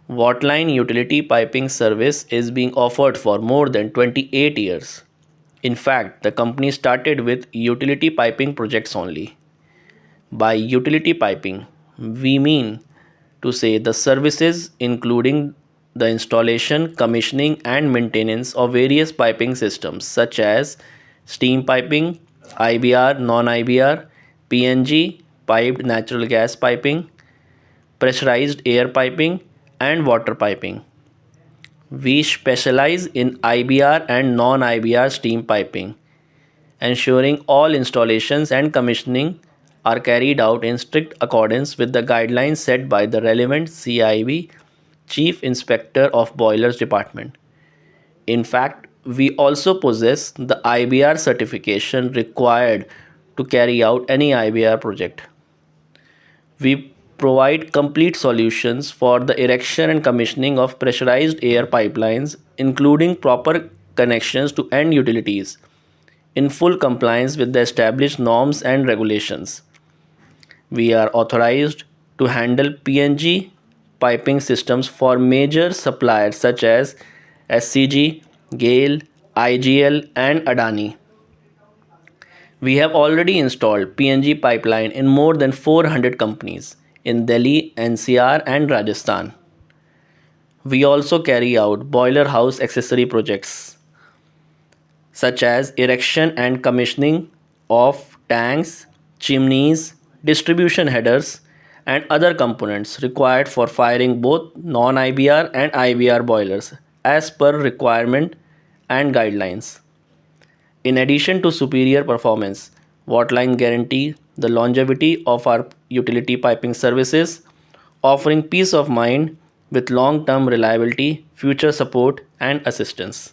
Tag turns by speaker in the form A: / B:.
A: Watline utility piping service is being offered for more than 28 years. In fact, the company started with utility piping projects only. By utility piping, we mean to say the services including the installation, commissioning, and maintenance of various piping systems such as steam piping, IBR, non IBR, PNG, piped natural gas piping, pressurized air piping, and water piping. We specialize in IBR and non IBR steam piping, ensuring all installations and commissioning are carried out in strict accordance with the guidelines set by the relevant CIB Chief Inspector of Boilers Department. In fact, we also possess the IBR certification required to carry out any IBR project. We provide complete solutions for the erection and commissioning of pressurized air pipelines, including proper connections to end utilities, in full compliance with the established norms and regulations. We are authorized to handle PNG piping systems for major suppliers such as SCG, GAIL, IGL, and Adani. We have already installed PNG pipeline in more than 400 companies in Delhi, NCR, and Rajasthan. We also carry out boiler house accessory projects such as erection and commissioning of tanks, chimneys, distribution headers, and other components required for firing both non IBR and IBR boilers as per requirement and guidelines. In addition to superior performance, Watline guarantee the longevity of our utility piping services, offering peace of mind with long term reliability, future support, and assistance.